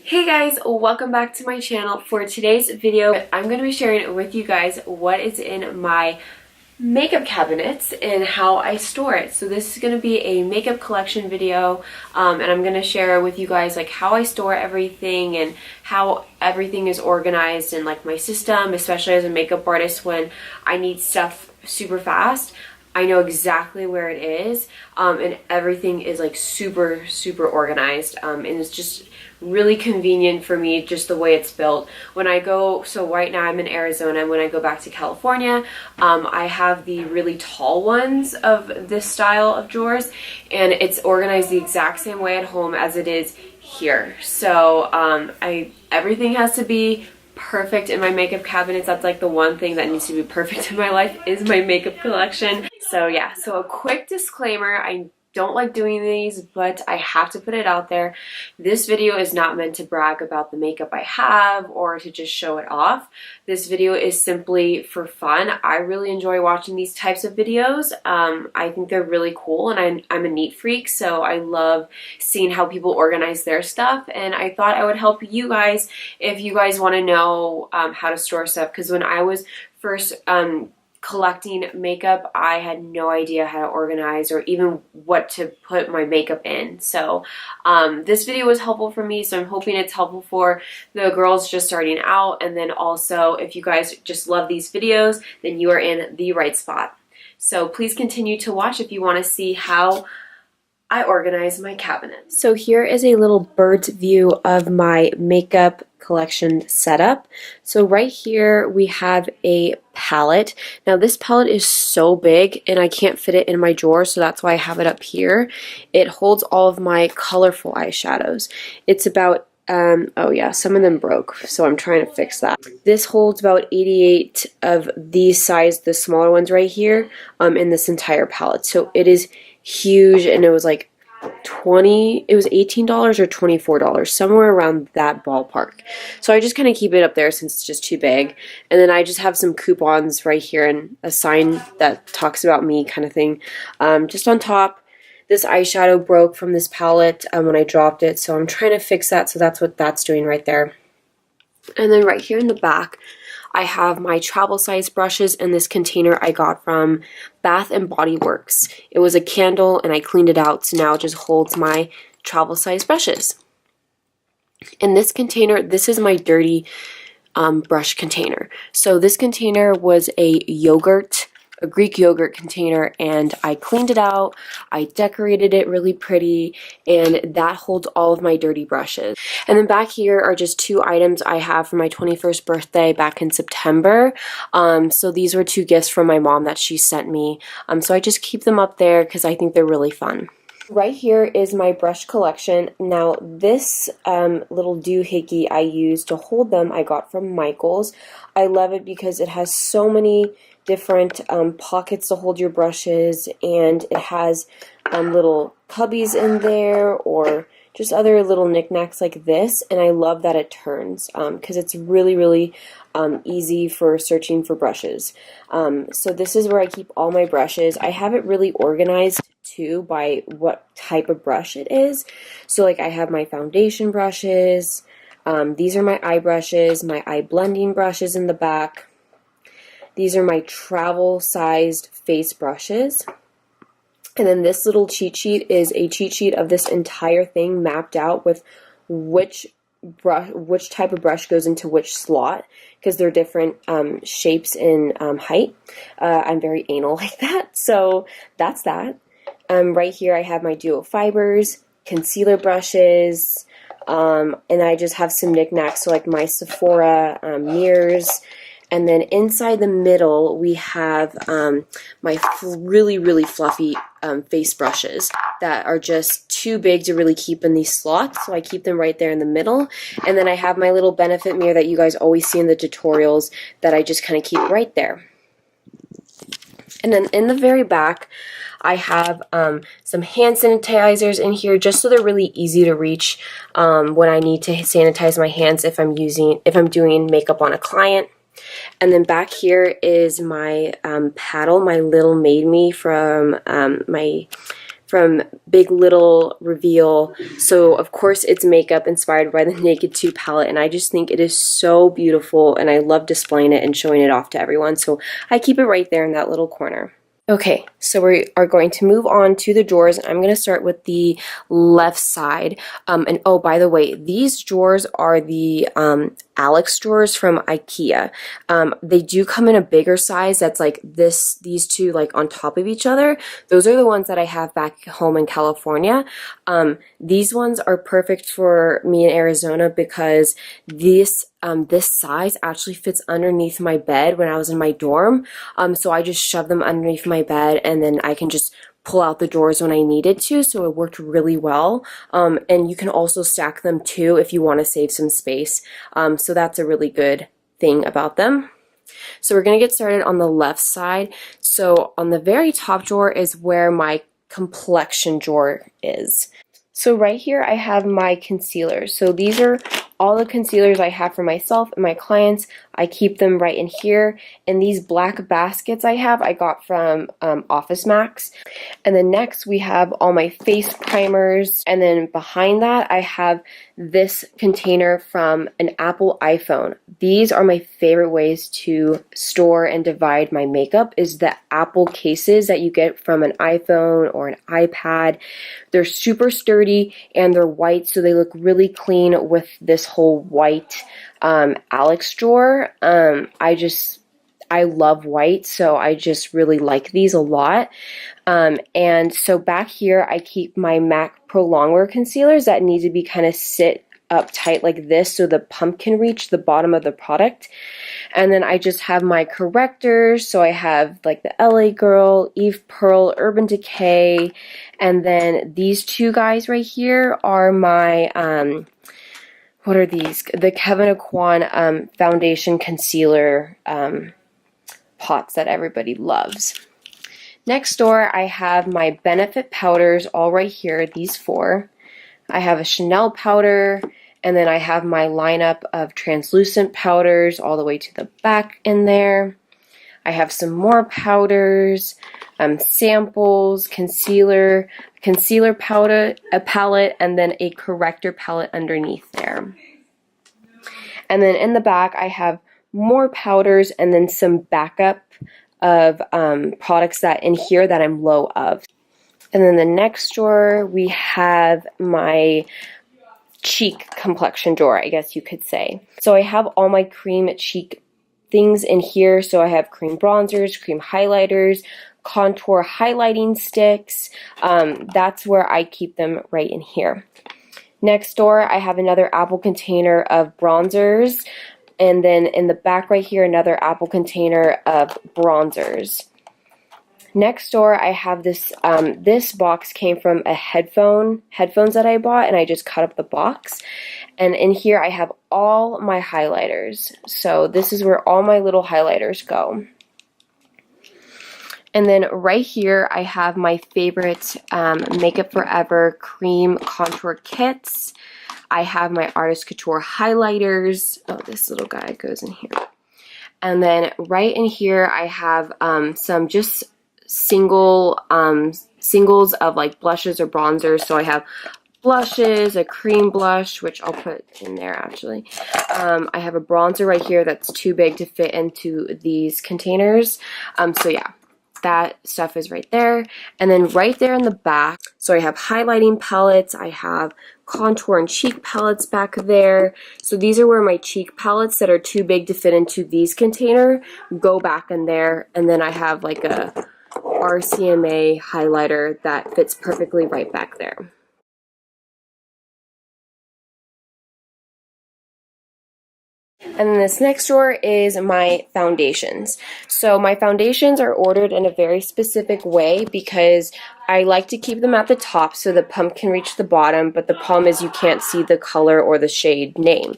Hey guys, welcome back to my channel. For today's video, I'm going to be sharing with you guys what is in my makeup cabinets and how I store it. So this is going to be a makeup collection video, and I'm going to share with you guys like how I store everything and how everything is organized in like my system, especially as a makeup artist when I need stuff super fast. I know exactly where it is, and everything is like super organized, and it's just really convenient for me just the way it's built. When I go, so right now I'm in Arizona, and when I go back to California, I have the really tall ones of this style of drawers, and it's organized the exact same way at home as it is here. So everything has to be perfect in my makeup cabinets. That's like the one thing that needs to be perfect in my life is my makeup collection. So yeah, so a quick disclaimer, I don't like doing these, but I have to put it out there. This video is not meant to brag about the makeup I have or to just show it off. This video is simply for fun. I really enjoy watching these types of videos. I think they're really cool, and I'm a neat freak, so I love seeing how people organize their stuff, and I thought I would help you guys if you guys want to know how to store stuff, because when I was first collecting makeup, I had no idea how to organize or even what to put my makeup in. So this video was helpful for me, so I'm hoping it's helpful for the girls just starting out. And then also, if you guys just love these videos, then you are in the right spot. So please continue to watch if you want to see how I organize my cabinet. So here is a little bird's view of my makeup collection setup. So right here we have a palette. Now this palette is so big and I can't fit it in my drawer, so that's why I have it up here. It holds all of my colorful eyeshadows. It's about oh yeah, some of them broke, so I'm trying to fix that. This holds about 88 of these size, the smaller ones right here, in this entire palette. So it is huge, and it was like it was $18 or $24, somewhere around that ballpark. So I just kind of keep it up there since it's just too big. And then I just have some coupons right here and a sign that talks about me kind of thing. Just on top, this eyeshadow broke from this palette when I dropped it, so I'm trying to fix that, so that's what that's doing right there. And then right here in the back, I have my travel size brushes in this container I got from Bath and Body Works. It was a candle and I cleaned it out, so now it just holds my travel size brushes. In this container, this is my dirty brush container. So this container was a Greek yogurt container, and I cleaned it out, I decorated it really pretty, and that holds all of my dirty brushes. And then back here are just two items I have for my 21st birthday back in September. So these were two gifts from my mom that she sent me. So I just keep them up there because I think they're really fun. Right here is my brush collection. Now this little doohickey I use to hold them I got from Michaels. I love it because it has so many different pockets to hold your brushes, and it has little cubbies in there or just other little knickknacks like this, and I love that it turns because it's really easy for searching for brushes. So this is where I keep all my brushes. I have it really organized too by what type of brush it is. So like I have my foundation brushes, these are my eye brushes, my eye blending brushes in the back. These are my travel-sized face brushes. And then this little cheat sheet is a cheat sheet of this entire thing mapped out with which type of brush goes into which slot, because they're different shapes and height. I'm very anal like that, so that's that. Right here I have my duo fibers, concealer brushes, and I just have some knickknacks, so like my Sephora mirrors. And then inside the middle, we have my really fluffy face brushes that are just too big to really keep in these slots, so I keep them right there in the middle. And then I have my little Benefit mirror that you guys always see in the tutorials that I just kind of keep right there. And then in the very back, I have some hand sanitizers in here just so they're really easy to reach when I need to sanitize my hands if I'm doing makeup on a client. And then back here is my paddle, my little Made Me from my from Big Little Reveal. So of course it's makeup inspired by the Naked 2 palette, and I just think it is so beautiful, and I love displaying it and showing it off to everyone. So I keep it right there in that little corner. Okay, so we are going to move on to the drawers. I'm going to start with the left side. And oh, by the way, these drawers are the Alex drawers from IKEA. They do come in a bigger size that's like these two like on top of each other. Those are the ones that I have back home in California. These ones are perfect for me in Arizona because this size actually fits underneath my bed when I was in my dorm. So I just shove them underneath my bed, and then I can just pull out the drawers when I needed to, so it worked really well. And you can also stack them too if you want to save some space. So that's a really good thing about them. So we're going to get started on the left side. So on the very top drawer is where my complexion drawer is. So right here I have my concealers. So these are all the concealers I have for myself and my clients. I keep them right in here. And these black baskets I got from Office Max. And then next we have all my face primers. And then behind that I have this container from an Apple iPhone. These are my favorite ways to store and divide my makeup, is the Apple cases that you get from an iPhone or an iPad. They're super sturdy and they're white, so they look really clean with this whole white Alex drawer. I love white, so I just really like these a lot. And so back here I keep my MAC Pro Longwear concealers that need to be kind of sit up tight like this so the pump can reach the bottom of the product. And then I just have my correctors. So I have like the LA Girl, Eve Pearl, Urban Decay, and then these two guys right here are my what are these? The Kevyn Aucoin foundation concealer pots that everybody loves. Next door I have my Benefit powders all right here, these four. I have a Chanel powder, and then I have my lineup of translucent powders all the way to the back in there. I have some more powders, samples, concealer powder, a palette, and then a corrector palette underneath there. And then in the back I have more powders and then some backup of products that in here that I'm low of. And then the next drawer, we have my cheek complexion drawer, I guess you could say. So I have all my cream cheek things in here. So I have cream bronzers, cream highlighters, contour highlighting sticks. That's where I keep them, right in here. Next door, I have another Apple container of bronzers. And then in the back right here, another Apple container of bronzers. Next door, I have this, this box came from a headphones that I bought, and I just cut up the box. And in here, I have all my highlighters. So this is where all my little highlighters go. And then right here, I have my favorite Makeup Forever cream contour kits. I have my Artist Couture highlighters. Oh, this little guy goes in here. And then right in here, I have some just singles of like blushes or bronzers. So I have blushes, a cream blush, which I'll put in there actually. I have a bronzer right here that's too big to fit into these containers. So yeah, that stuff is right there. And then right there in the back, so I have highlighting palettes, I have contour and cheek palettes back there. So these are where my cheek palettes that are too big to fit into these container go back in there. And then I have like a RCMA highlighter that fits perfectly right back there. And then this next drawer is my foundations. So my foundations are ordered in a very specific way because I like to keep them at the top so the pump can reach the bottom, but the problem is you can't see the color or the shade name.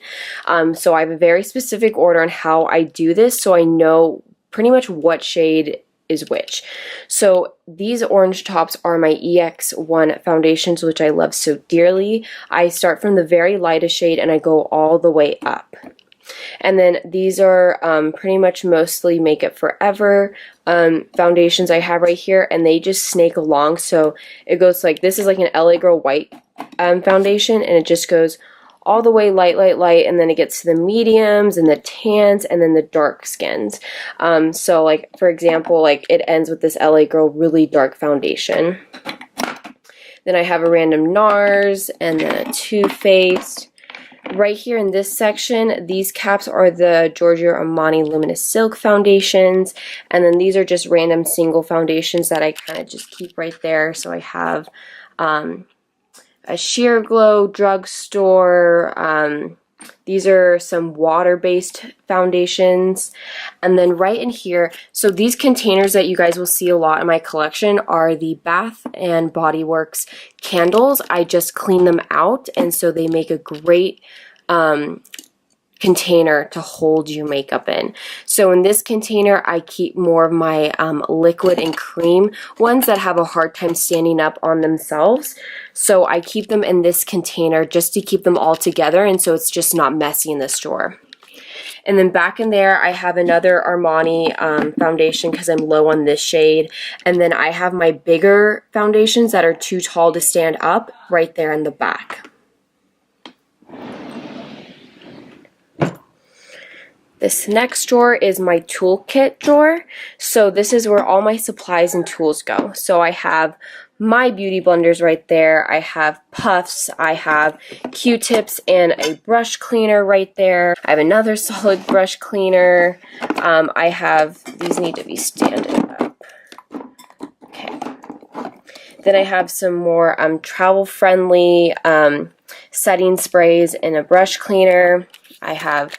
So I have a very specific order on how I do this so I know pretty much what shade is which. So these orange tops are my EX1 foundations, which I love so dearly. I start from the very lightest shade and I go all the way up. And then these are pretty much mostly Makeup Forever foundations I have right here, and they just snake along. So it goes like, this is like an LA Girl white foundation, and it just goes all the way light, light, light, and then it gets to the mediums and the tans and then the dark skins. So like, for example, like it ends with this LA Girl really dark foundation. Then I have a random NARS and then a Too Faced. Right here in this section, these caps are the Giorgio Armani Luminous Silk foundations, and then these are just random single foundations that I kind of just keep right there. So I have a Sheer Glow drugstore. These are some water-based foundations. And then right in here, so these containers that you guys will see a lot in my collection are the Bath and Body Works candles. I just clean them out, and so they make a great container to hold your makeup in. So in this container, I keep more of my liquid and cream ones that have a hard time standing up on themselves. So I keep them in this container just to keep them all together, and so it's just not messy in this drawer. And then back in there, I have another Armani foundation because I'm low on this shade. And then I have my bigger foundations that are too tall to stand up right there in the back. This next drawer is my toolkit drawer. So this is where all my supplies and tools go. So I have my beauty blenders right there. I have puffs. I have Q-tips and a brush cleaner right there. I have another solid brush cleaner. I have, these need to be standing up. Okay. Then I have some more travel-friendly setting sprays and a brush cleaner. I have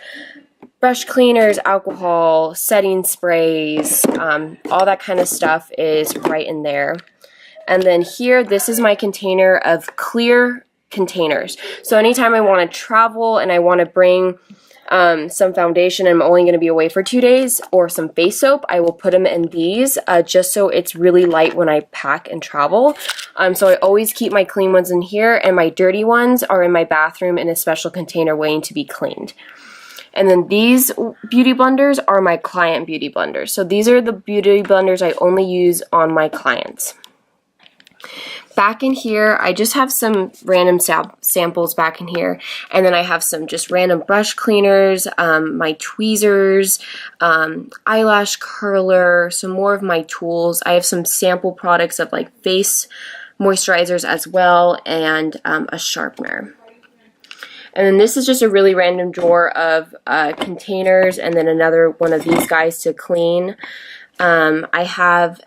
brush cleaners, alcohol, setting sprays, all that kind of stuff is right in there. And then here, this is my container of clear containers. So anytime I want to travel and I want to bring some foundation and I'm only going to be away for 2 days, or some face soap, I will put them in these just so it's really light when I pack and travel. So I always keep my clean ones in here, and my dirty ones are in my bathroom in a special container waiting to be cleaned. And then these beauty blenders are my client beauty blenders. So these are the beauty blenders I only use on my clients. Back in here, I just have some random samples back in here. And then I have some just random brush cleaners, my tweezers, eyelash curler, some more of my tools. I have some sample products of like face moisturizers as well, and a sharpener. And then this is just a really random drawer of containers, and then another one of these guys to clean. I have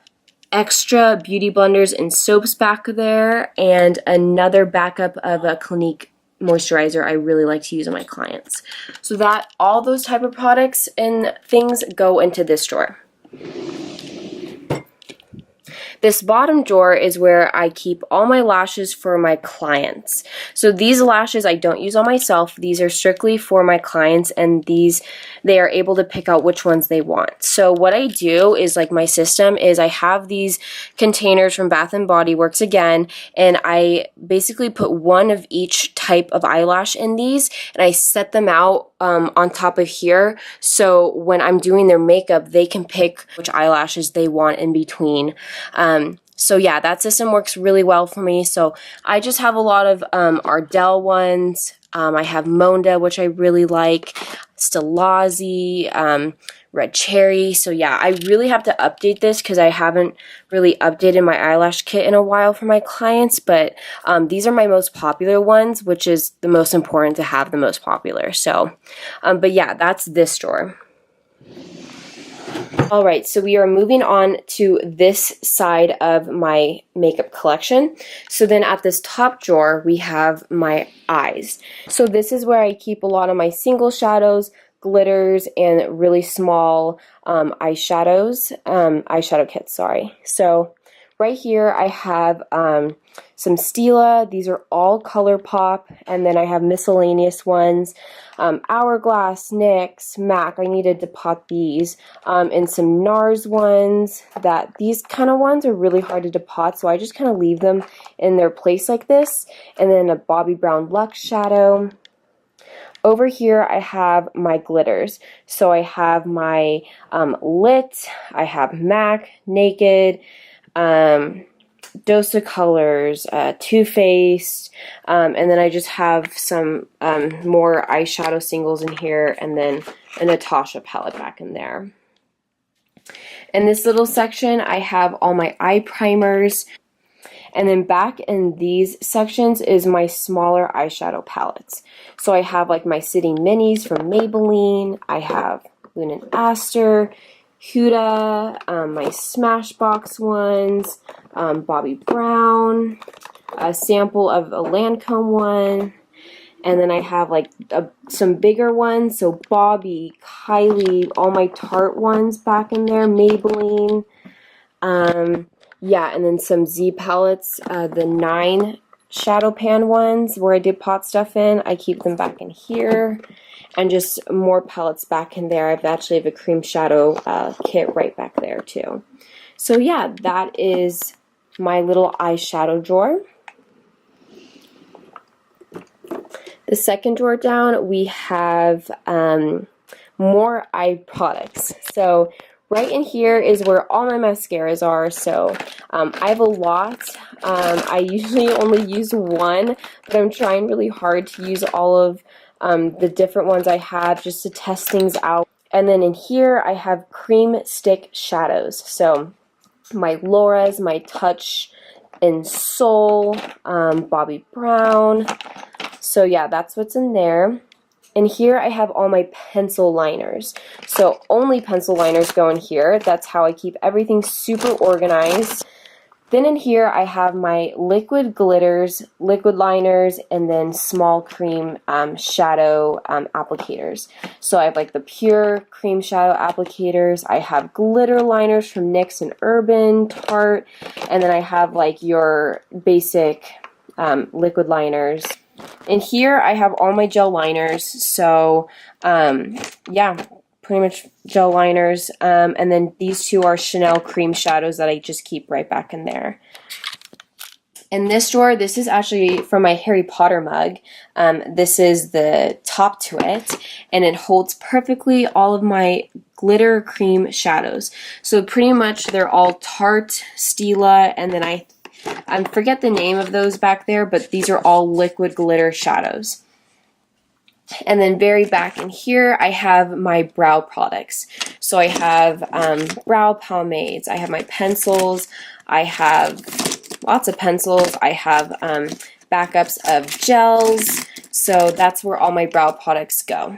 extra beauty blenders and soaps back there, and another backup of a Clinique moisturizer I really like to use on my clients. So that all those type of products and things go into this drawer. This bottom drawer is where I keep all my lashes for my clients. So these lashes I don't use on myself. These are strictly for my clients, and they are able to pick out which ones they want. So what I do is, like, my system is I have these containers from Bath and Body Works again, and I basically put one of each type of eyelash in these, and I set them out on top of here, so when I'm doing their makeup, they can pick which eyelashes they want in between. So yeah, that system works really well for me. So I just have a lot of Ardell ones. I have Monda, which I really like, Stilazzi, Red Cherry. So yeah, I really have to update this because I haven't really updated my eyelash kit in a while for my clients, but these are my most popular ones, which is the most important to have the most popular. So, but yeah, that's this drawer. Alright, so we are moving on to this side of my makeup collection. So then at this top drawer, we have my eyes. So this is where I keep a lot of my single shadows, glitters, and really small eyeshadow kits, sorry. So right here I have some Stila. These are all ColourPop, and then I have miscellaneous ones, Hourglass, NYX, MAC. I needed to pop these, and some NARS ones. These kind of ones are really hard to depot, so I just kind of leave them in their place like this. And then a Bobbi Brown Luxe shadow. over here I have my glitters. So I have my Lit, I have MAC, Naked, Dose of Colors, Too Faced, and then I just have some more eyeshadow singles in here, and then a Natasha palette back in there. In this little section, I have all my eye primers, and then back in these sections is my smaller eyeshadow palettes. So I have like my City Minis from Maybelline, I have Lune and Aster, Huda, my Smashbox ones, Bobbi Brown, a sample of a Lancome one, and then I have like some bigger ones, so Bobbi, Kylie, all my Tarte ones back in there, Maybelline, yeah, and then some Z palettes, the 9 shadow pan ones where I did pot stuff in, I keep them back in here, and just more palettes back in there. I've actually have a cream shadow kit right back there too. So yeah, that is my little eyeshadow drawer. The second drawer down, we have more eye products. So right in here is where all my mascaras are. So I have a lot. I usually only use one, but I'm trying really hard to use all of the different ones I have just to test things out. And then in here I have cream stick shadows. So my Laura's, my Touch and Soul, Bobbi Brown. So yeah, that's what's in there. And here I have all my pencil liners. So only pencil liners go in here. That's how I keep everything super organized. Then in here I have my liquid glitters, liquid liners, and then small cream shadow applicators. So I have like the pure cream shadow applicators. I have glitter liners from NYX and Urban, Tarte, and then I have like your basic liquid liners. And here I have all my gel liners. So yeah, pretty much gel liners, and then these two are Chanel cream shadows that I just keep right back in there. In this drawer, this is actually from my Harry Potter mug. This is the top to it, and it holds perfectly all of my glitter cream shadows. So pretty much they're all Tarte, Stila, and then I forget the name of those back there, but these are all liquid glitter shadows. And then very back in here, I have my brow products. So I have brow pomades, I have my pencils, I have lots of pencils, I have backups of gels. So that's where all my brow products go.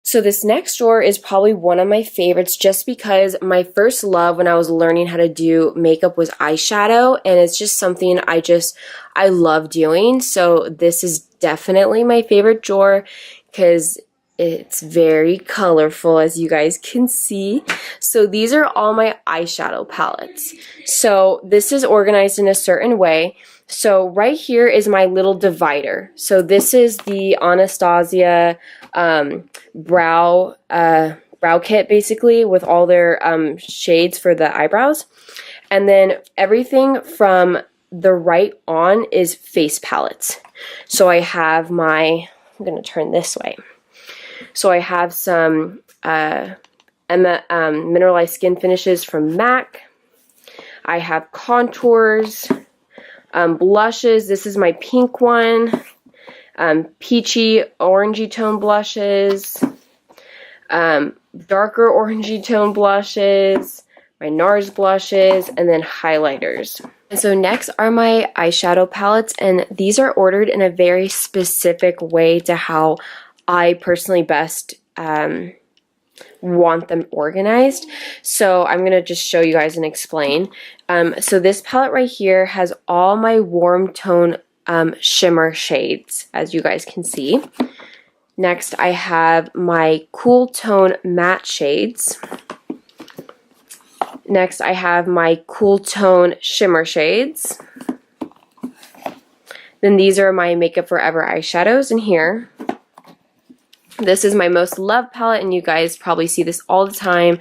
So this next drawer is probably one of my favorites just because my first love when I was learning how to do makeup was eyeshadow, and it's just something I love doing. So this is definitely my favorite drawer because it's very colorful, as you guys can see. So these are all my eyeshadow palettes. So this is organized in a certain way. So right here is my little divider. So this is the Anastasia brow kit, basically, with all their shades for the eyebrows. And then everything from the right on is face palettes. So I have my, I'm going to turn this way. So I have some mineralized skin finishes from MAC. I have contours, blushes. This is my pink one. Peachy orangey tone blushes, darker orangey tone blushes, my NARS blushes, and then highlighters. And so next are my eyeshadow palettes, and these are ordered in a very specific way to how I personally best want them organized. So I'm going to just show you guys and explain. So this palette right here has all my warm tone shimmer shades, as you guys can see. Next, I have my cool tone matte shades. Next, I have my cool tone shimmer shades. Then these are my Makeup Forever eyeshadows in here. This is my most loved palette, and you guys probably see this all the time.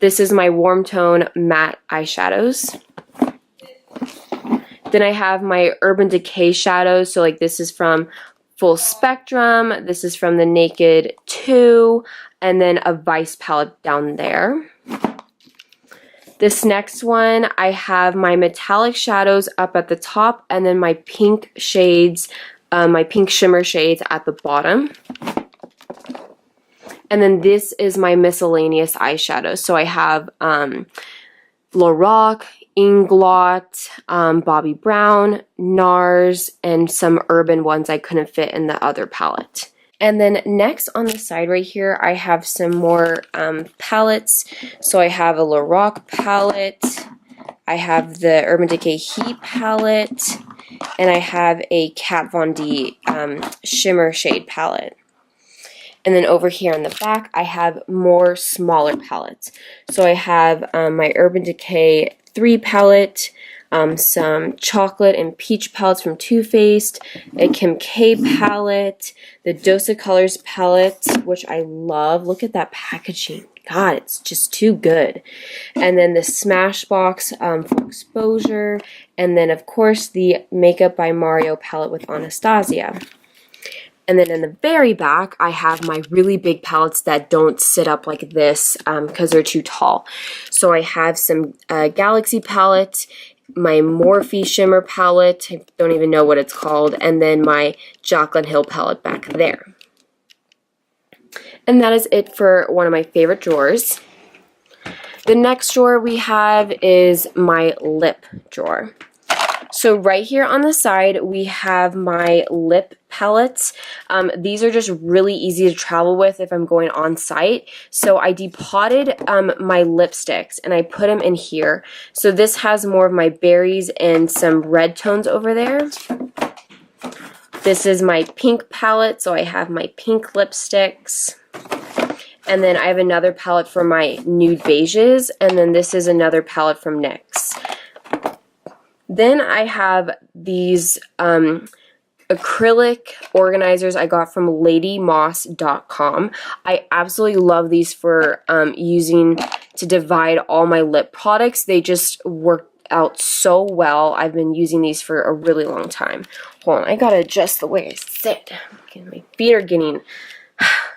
This is my warm tone matte eyeshadows. Then I have my Urban Decay shadows. So like this is from Full Spectrum. This is from the Naked 2, and then a Vice palette down there. This next one, I have my metallic shadows up at the top, and then my pink shades, my pink shimmer shades at the bottom. And then this is my miscellaneous eyeshadows. So I have Lorac, Inglot, Bobbi Brown, NARS, and some urban ones I couldn't fit in the other palette. And then next on the side right here, I have some more palettes. So I have a Lorac palette, I have the Urban Decay Heat palette, and I have a Kat Von D shimmer shade palette. And then over here on the back, I have more smaller palettes. So I have my Urban Decay 3 palette, some chocolate and peach palettes from Too Faced, a Kim K palette, the Dose of Colors palette, which I love. Look at that packaging. God, it's just too good. And then the Smashbox Full Exposure, and then of course the Makeup by Mario palette with Anastasia. And then in the very back, I have my really big palettes that don't sit up like this because they're too tall. So I have some Galaxy palette, my Morphe shimmer palette, I don't even know what it's called, and then my Jaclyn Hill palette back there. And that is it for one of my favorite drawers. The next drawer we have is my lip drawer. So right here on the side, we have my lip palettes. These are just really easy to travel with if I'm going on site. So I depotted my lipsticks and I put them in here. So this has more of my berries and some red tones over there. This is my pink palette, so I have my pink lipsticks. And then I have another palette for my nude beiges, and then this is another palette from NYX. Then I have these acrylic organizers I got from ladymoss.com. I absolutely love these for using to divide all my lip products. They just work out so well. I've been using these for a really long time. Hold on, I gotta adjust the way I sit. My feet are getting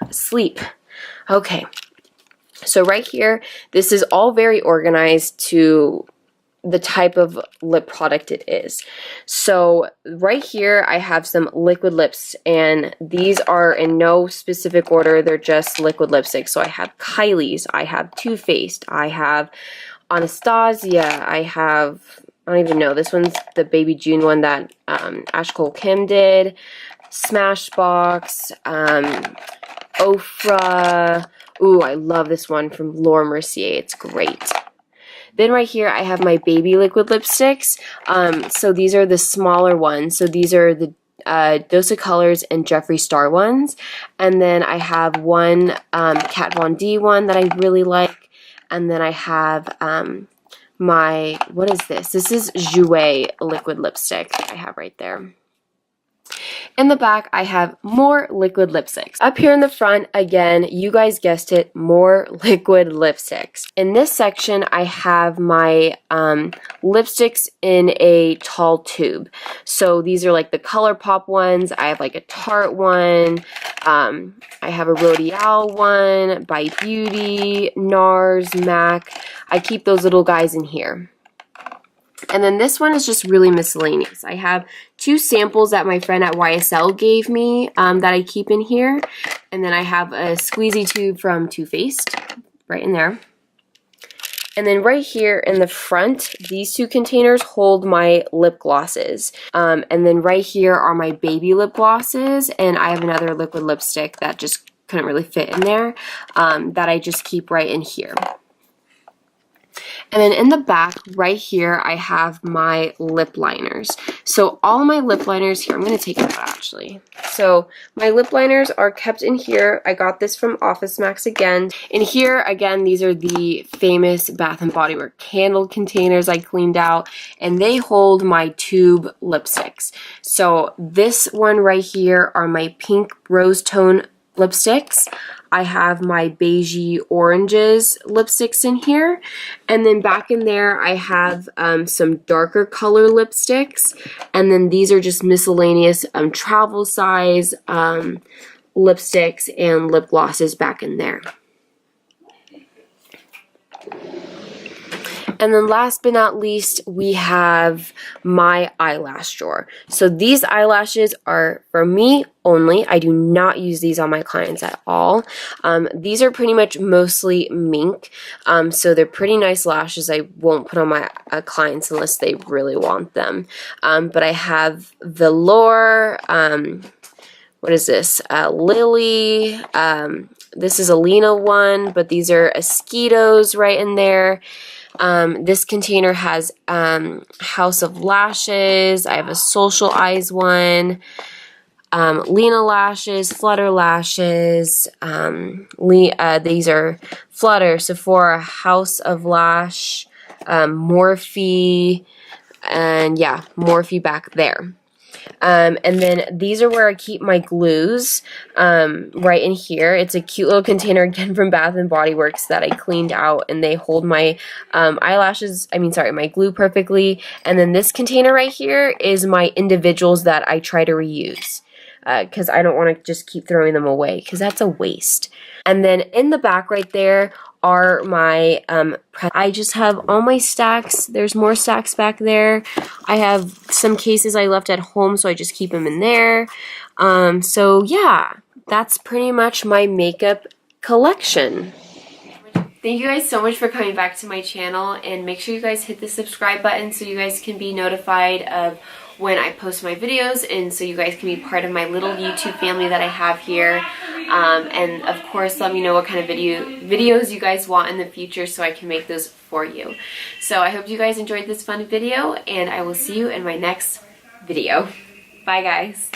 asleep. Okay, so right here, this is all very organized to the type of lip product it is. So right here I have some liquid lips, and these are in no specific order, they're just liquid lipsticks. So I have Kylie's, I have Too Faced, I have Anastasia, I don't even know, this one's the Baby June one that Ash Cole Kim did, Smashbox, Ofra, ooh, I love this one from Laura Mercier, it's great. Then right here, I have my baby liquid lipsticks. So these are the smaller ones. So these are the Dose of Colors and Jeffree Star ones. And then I have one Kat Von D one that I really like. And then I have my, what is this? This is Jouer liquid lipstick I have right there. In the back, I have more liquid lipsticks. Up here in the front, again, you guys guessed it, more liquid lipsticks. In this section, I have my lipsticks in a tall tube. So these are like the ColourPop ones. I have like a Tarte one. I have a Rodial one, by Beauty, NARS, MAC. I keep those little guys in here. And then this one is just really miscellaneous. I have 2 samples that my friend at YSL gave me that I keep in here. And then I have a squeezy tube from Too Faced right in there. And then right here in the front, these 2 containers hold my lip glosses. And then right here are my baby lip glosses. And I have another liquid lipstick that just couldn't really fit in there that I just keep right in here. And then in the back, right here, I have my lip liners. So all my lip liners here, I'm going to take it out actually. So my lip liners are kept in here. I got this from Office Max again. And here, again, these are the famous Bath & Body Works candle containers I cleaned out. And they hold my tube lipsticks. So this one right here are my pink rose tone lipsticks. I have my beigey oranges lipsticks in here, and then back in there I have some darker color lipsticks, and then these are just miscellaneous travel size lipsticks and lip glosses back in there. And then last but not least, we have my eyelash drawer. So these eyelashes are for me only. I do not use these on my clients at all. These are pretty much mostly mink, so they're pretty nice lashes. I won't put on my clients unless they really want them. But I have Velour, what is this? Lily. This is a Lena one, but these are Esquitos right in there. This container has House of Lashes. I have a Social Eyes one. Lena lashes, Flutter lashes. These are Flutter, Sephora, House of Lash, Morphe, and yeah, Morphe back there. And then these are where I keep my glues, right in here. It's a cute little container, again, from Bath & Body Works that I cleaned out, and they hold my my glue perfectly. And then this container right here is my individuals that I try to reuse, because I don't want to just keep throwing them away, because that's a waste. And then in the back right there are my, I just have all my stacks. There's more stacks back there. I have some cases I left at home, so I just keep them in there. So yeah, that's pretty much my makeup collection. Thank you guys so much for coming back to my channel, and make sure you guys hit the subscribe button so you guys can be notified of when I post my videos, and so you guys can be part of my little YouTube family that I have here. And of course, let me know what kind of videos you guys want in the future so I can make those for you. So I hope you guys enjoyed this fun video, and I will see you in my next video. Bye guys.